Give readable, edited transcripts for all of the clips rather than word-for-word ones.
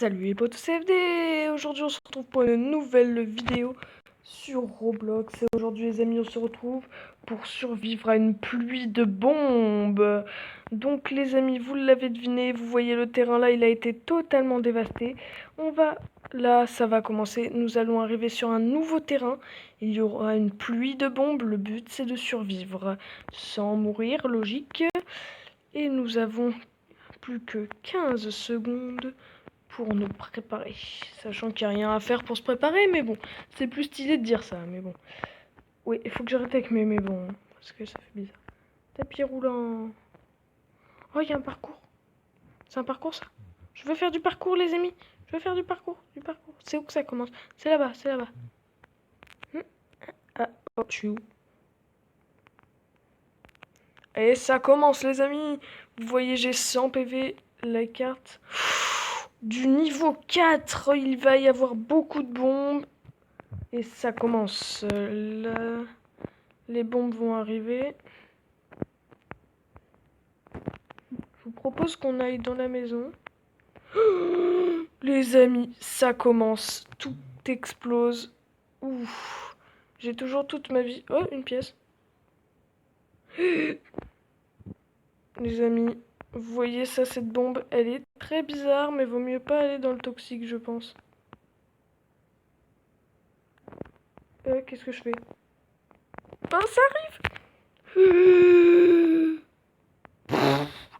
Salut les potes CFD. Aujourd'hui on se retrouve pour une nouvelle vidéo sur Roblox. Et aujourd'hui les amis on se retrouve pour survivre à une pluie de bombes. Donc les amis, vous l'avez deviné, vous voyez le terrain là, il a été totalement dévasté. Là ça va commencer, nous allons arriver sur un nouveau terrain. Il y aura une pluie de bombes, le but c'est de survivre sans mourir, logique. Et nous avons plus que 15 secondes pour nous préparer. Sachant qu'il n'y a rien à faire pour se préparer, mais bon, c'est plus stylé de dire ça, mais bon. Oui, il faut que j'arrête avec mes mais bon, parce que ça fait bizarre. Tapis roulant. Oh, il y a un parcours. C'est un parcours ça. Je veux faire du parcours les amis. Je veux faire du parcours, du parcours. C'est où que ça commence? C'est là-bas, c'est là-bas. Ah, oh, je suis où? Et ça commence les amis. Vous voyez, j'ai 100 PV, la carte. Du niveau 4, il va y avoir beaucoup de bombes. Et ça commence. Là, les bombes vont arriver. Je vous propose qu'on aille dans la maison. Les amis, ça commence. Tout explose. Ouf. J'ai toujours toute ma vie. Oh, une pièce. Les amis, vous voyez ça, cette bombe, elle est très bizarre, mais vaut mieux pas aller dans le toxique, je pense. Qu'est-ce que je fais? Oh, ça arrive.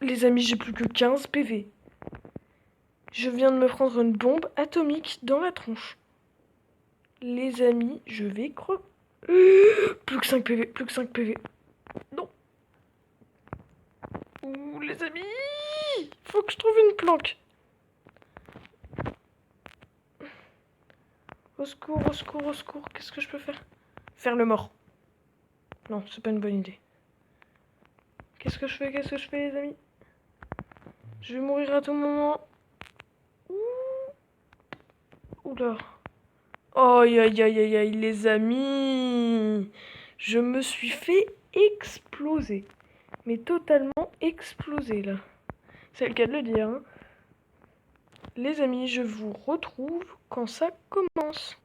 Les amis, j'ai plus que 15 PV. Je viens de me prendre une bombe atomique dans la tronche. Les amis, je vais crever. Plus que 5 PV, plus que 5 PV. Non. Ouh, les amis, faut que je trouve une planque. Au secours, au secours, au secours. Qu'est-ce que je peux faire? Faire le mort. Non, c'est pas une bonne idée. Qu'est-ce que je fais? Qu'est-ce que je fais, les amis? Je vais mourir à tout moment. Oula. Aïe, aïe, aïe, aïe, aïe, les amis. Je me suis fait exploser. Mais totalement exploser, là. C'est le cas de le dire, hein. Les amis, je vous retrouve quand ça commence.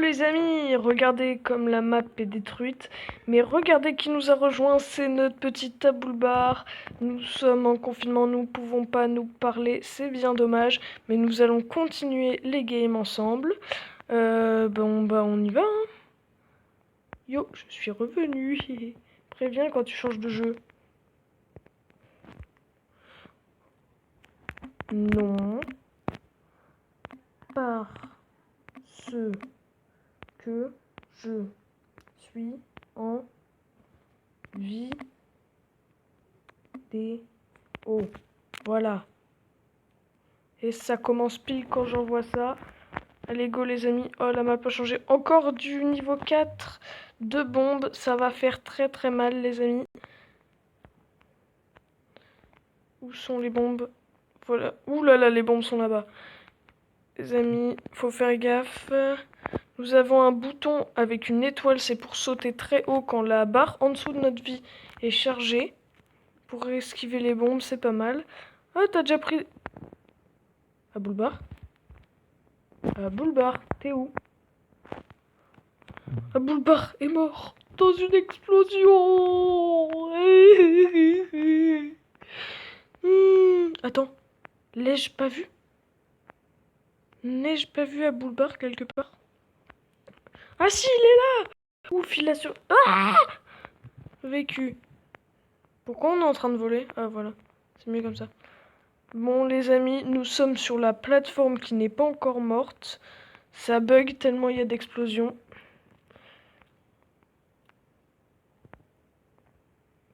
Les amis, regardez comme la map est détruite, mais regardez qui nous a rejoint, c'est notre petite taboulbar. Nous sommes en confinement, nous ne pouvons pas nous parler, c'est bien dommage, mais nous allons continuer les games ensemble. Bon bah on y va, hein. Yo, je suis revenu. Préviens quand tu changes de jeu. Non. Parce que je suis en vidéo. Voilà. Et ça commence pile quand j'envoie ça. Allez go les amis. Oh la map a changé. Encore du niveau 4 de bombes. Ça va faire très très mal les amis. Où sont les bombes? Voilà. Ouh là là, les bombes sont là-bas. Les amis, faut faire gaffe. Nous avons un bouton avec une étoile. C'est pour sauter très haut quand la barre en dessous de notre vie est chargée. Pour esquiver les bombes, c'est pas mal. Ah, t'as déjà pris... Ah, Boulbar? Ah, Boulbar, t'es où? Ah, Boulbar est mort dans une explosion. Attends, l'ai-je pas vu? N'ai-je pas vu à Boulbar quelque part? Ah si, il est là. Ouf, il a sur... Ah, vécu. Pourquoi on est en train de voler? Ah voilà, c'est mieux comme ça. Bon les amis, nous sommes sur la plateforme qui n'est pas encore morte. Ça bug tellement il y a d'explosions.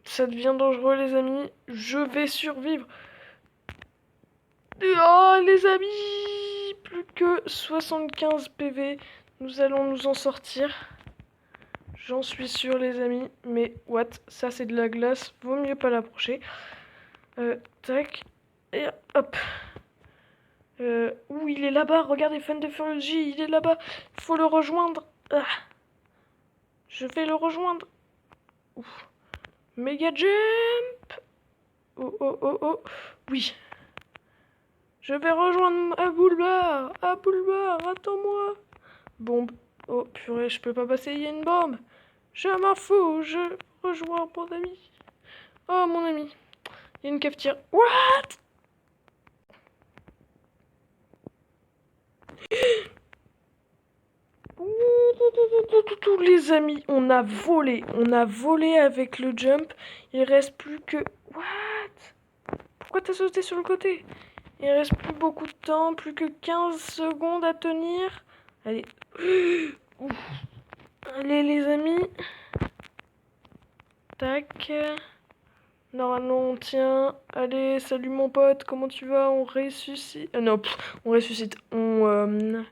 Ça devient dangereux les amis. Je vais survivre. Oh les amis, plus que 75 PV. Nous allons nous en sortir. J'en suis sûr les amis. Mais what? Ça c'est de la glace. Vaut mieux pas l'approcher. Tac. Et hop. Où il est là-bas. Regardez Fan de Furious J. Il est là-bas. Il faut le rejoindre. Ah. Je vais le rejoindre. Ouf. Méga jump. Oh oh oh oh. Oui. Je vais rejoindre Aboulbar. Aboulbar, attends-moi. Bombe. Oh purée, je peux pas passer, il y a une bombe. Je m'en fous, je rejoins mon ami. Oh mon ami. Il y a une cafetière. What? Les amis, on a volé. On a volé avec le jump. Il reste plus que... What? Pourquoi t'as sauté sur le côté? Il reste plus beaucoup de temps, plus que 15 secondes à tenir. Allez. Ouf. Allez les amis. Tac. Normalement on tient. Allez, salut mon pote, comment tu vas? On ressuscite. Non, on ressuscite. On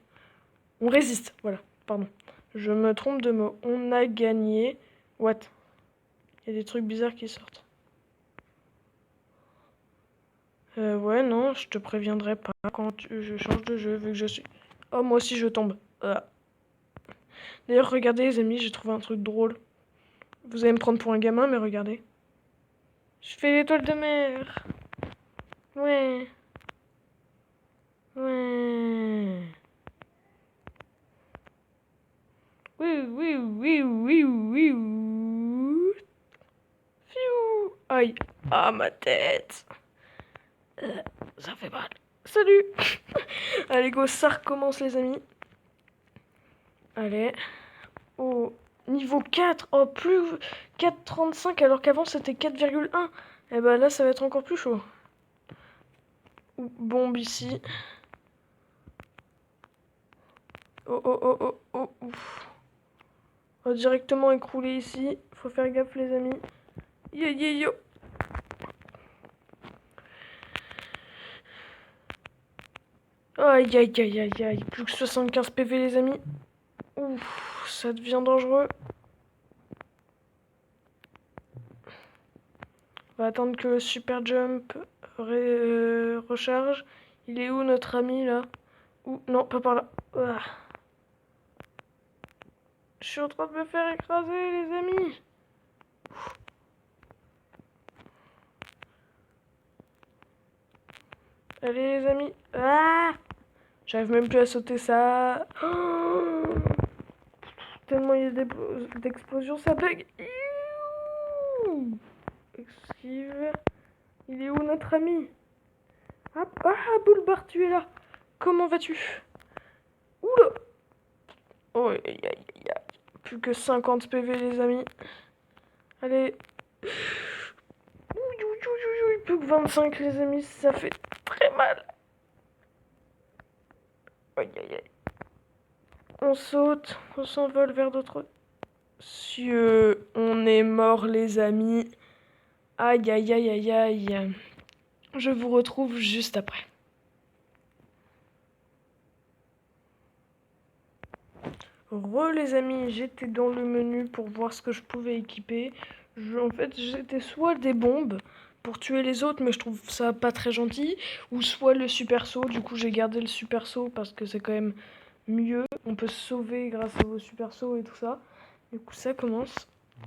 résiste. Voilà, pardon. Je me trompe de mot. On a gagné. What? Il y a des trucs bizarres qui sortent. Ouais, non, je te préviendrai pas quand je change de jeu, vu que je suis... Oh, moi aussi je tombe. Ah. D'ailleurs, regardez les amis, j'ai trouvé un truc drôle. Vous allez me prendre pour un gamin, mais regardez. Je fais l'étoile de mer. Ouais. Ouais. Oui, oui, oui, oui, oui, oui. Fiou. Aïe. Ah, ma tête. Ça fait mal. Salut. Allez, go, ça recommence les amis. Allez. Au niveau 4. Oh, plus 4,35 alors qu'avant c'était 4,1. Et bah là, ça va être encore plus chaud. Bombe ici. Oh, oh, oh, oh, oh, ouf. On va directement écrouler ici. Faut faire gaffe les amis. Yo, yo, yo. Aïe, aïe, aïe, aïe, aïe. Plus que 75 PV les amis. Ouf, ça devient dangereux. On va attendre que le super jump recharge. Il est où notre ami là? Ouh, non, pas par là. Ah. Je suis en train de me faire écraser les amis. Allez les amis. Ah, j'arrive même plus à sauter ça. Oh, tellement il y a d'explosions, ça bug. Esquive. Il est où notre ami? Ah, Aboulbar, tu es là. Comment vas-tu? Oula. Oh, aïe, aïe, aïe, aïe. Plus que 50 PV les amis. Allez. Plus que 25 les amis, ça fait très mal. Aïe, aïe, aïe. On saute, on s'envole vers d'autres cieux. On est mort les amis. Aïe, aïe, aïe, aïe, aïe. Je vous retrouve juste après. Les amis, j'étais dans le menu pour voir ce que je pouvais équiper. En fait, j'étais soit des bombes pour tuer les autres, mais je trouve ça pas très gentil, ou soit le super saut. Du coup, j'ai gardé le super saut parce que c'est quand même mieux. On peut se sauver grâce au super saut et tout ça. Du coup, ça commence.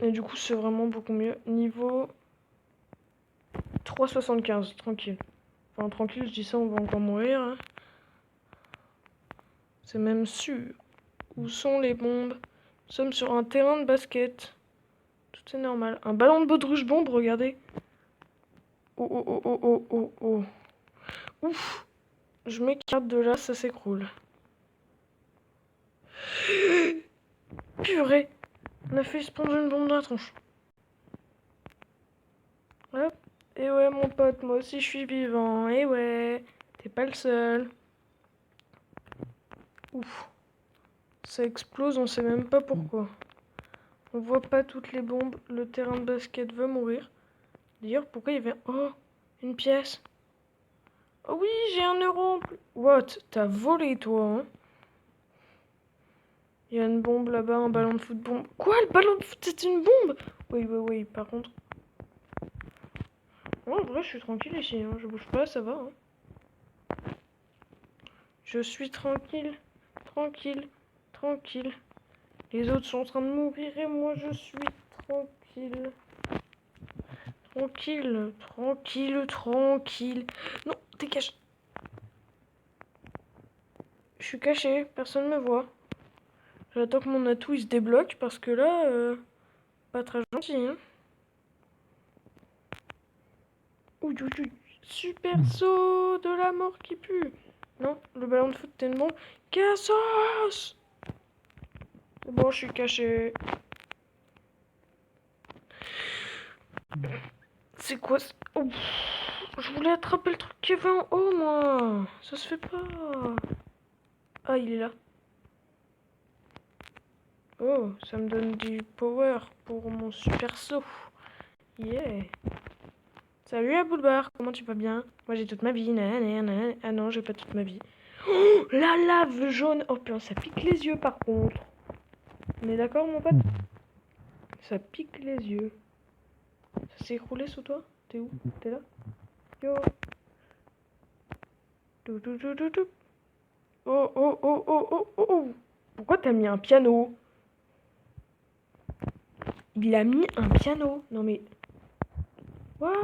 Et du coup, c'est vraiment beaucoup mieux. Niveau 3,75, tranquille. Enfin, tranquille, je dis ça, on va encore mourir. Hein. C'est même sûr. Où sont les bombes? Nous sommes sur un terrain de basket. Tout est normal. Un ballon de baudruche bombe, regardez. Oh, oh, oh, oh, oh, oh, oh. Ouf. Je m'écarte de là, ça s'écroule. Purée. On a fait spawn une bombe dans la tronche. Hop. Et ouais, mon pote, moi aussi je suis vivant. Et ouais. T'es pas le seul. Ouf. Ça explose, on sait même pas pourquoi. On voit pas toutes les bombes. Le terrain de basket veut mourir. D'ailleurs, pourquoi il y avait... Oh, une pièce. Oh oui, j'ai 1 euro en plus. What? T'as volé, toi, hein? Il y a une bombe là-bas, un ballon de foot bombe. Quoi? Le ballon de foot, c'est une bombe? Oui, oui, oui, par contre... Oh, en vrai, je suis tranquille ici, hein. Je bouge pas, ça va, hein. Je suis tranquille, tranquille, tranquille. Les autres sont en train de mourir et moi, je suis tranquille. Tranquille, tranquille, tranquille. Non, dégage. je suis caché, personne me voit. J'attends que mon atout il se débloque parce que là, pas très gentil, hein. Ouh, super saut de la mort qui pue. Non, le ballon de foot t'es une bombe. Cassos! C'est bon, je suis caché. C'est quoi oh, je voulais attraper le truc qui est en haut, moi. Ça se fait pas. Ah, il est là. Oh, ça me donne du power pour mon super saut. Yeah. Salut Aboulbar, comment tu vas bien? Moi j'ai toute ma vie. Ah non, j'ai pas toute ma vie. Oh, la lave jaune. Oh putain, ça pique les yeux par contre. On est d'accord mon pote? Ça pique les yeux. Ça s'est écroulé sous toi? T'es où? T'es là? Yo. Oh oh oh oh oh oh oh. Pourquoi t'as mis un piano? Il a mis un piano. Non mais... What?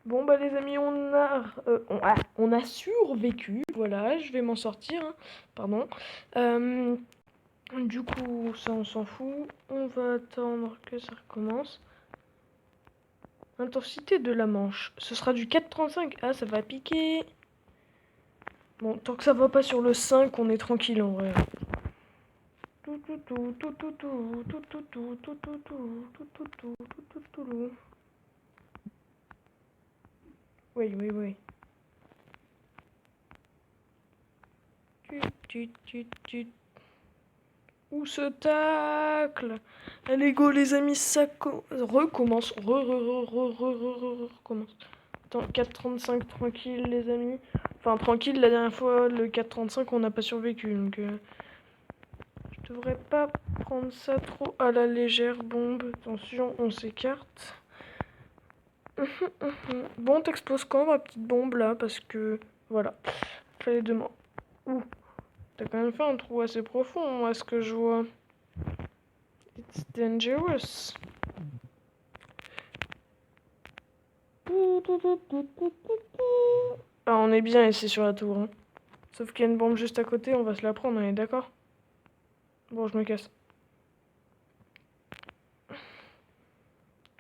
Bon bah les amis, on a survécu. Voilà, je vais m'en sortir. Hein. Pardon. Du coup, ça on s'en fout. On va attendre que ça recommence. Intensité de la manche. Ce sera du 4,35. Ah, ça va piquer. Bon, tant que ça va pas sur le 5, on est tranquille en vrai. Oui, oui, oui. Où ce tacle? Allez go les amis, ça recommence. Recommence. Attends, 4,35 tranquille les amis. Enfin tranquille, la dernière fois le 4,35 on n'a pas survécu donc je devrais pas prendre ça trop à la légère. Bombe, attention, on s'écarte. Bon, t'exploses quand ma petite bombe là? Parce que voilà, fallait demander. Ouh, t'as quand même fait un trou assez profond à ce que je vois. It's dangerous. Ah, on est bien ici sur la tour. Hein. Sauf qu'il y a une bombe juste à côté, on va se la prendre, on est d'accord? Bon, je me casse.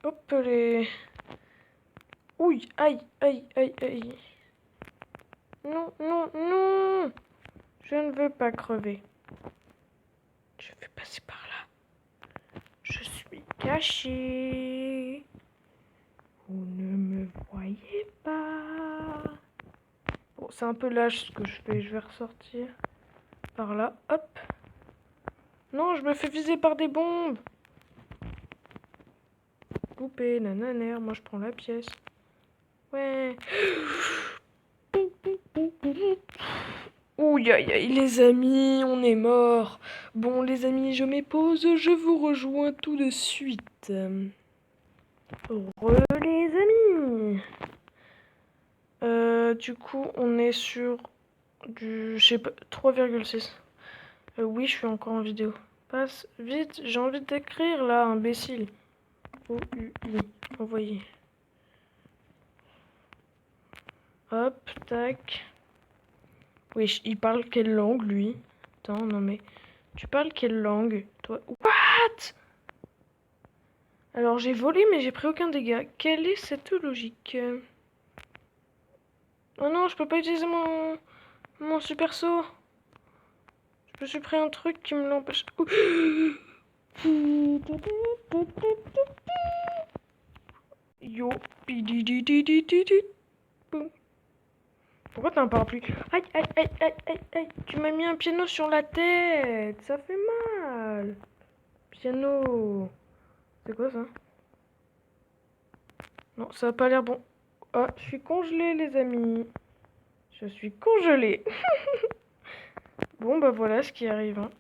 Hop les... Ouille, aïe, aïe, aïe, aïe. Non, non, non. Je ne veux pas crever. Je vais passer par là. Je suis caché. Vous ne me voyez pas. Bon, c'est un peu lâche ce que je fais. Je vais ressortir par là. Hop. Non, je me fais viser par des bombes. Poupée, nananer. Moi, je prends la pièce. Ouais. Ouh, aïe, aïe, les amis, on est mort. Bon, les amis, je m'épose. Je vous rejoins tout de suite. Heureux, les amis. Du coup, on est sur du, je sais pas, 3,6. Oui, je suis encore en vidéo. Passe vite, j'ai envie d'écrire là, imbécile. O-U-I, envoyer. Hop, tac. Oui, il parle quelle langue, lui? Attends, non mais... Tu parles quelle langue, toi? What? Alors, j'ai volé, mais j'ai pris aucun dégât. Quelle est cette logique? Oh non, je peux pas utiliser mon super saut. Je me suis pris un truc qui me l'empêche. Yo, pourquoi t'as un parapluie? Aïe, aïe, aïe, aïe, aïe, aïe. Tu m'as mis un piano sur la tête. Ça fait mal. Piano. C'est quoi ça? Non, ça a pas l'air bon. Ah, je suis congelée, les amis. Je suis congelée. Bon, bah voilà ce qui arrive. Hein.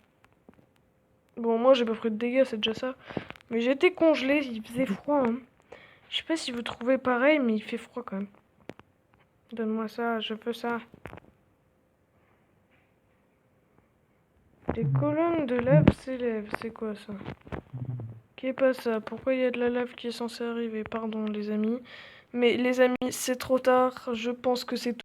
Bon, moi j'ai pas pris de dégâts, c'est déjà ça. Mais j'étais congelée, il faisait froid. Hein. Je sais pas si vous trouvez pareil, mais il fait froid quand même. Donne-moi ça, je veux ça. Des colonnes de lave s'élèvent, c'est quoi ça? Qu'est pas ça? Pourquoi il y a de la lave qui est censée arriver? Pardon les amis. Mais les amis, c'est trop tard, je pense que c'est tout.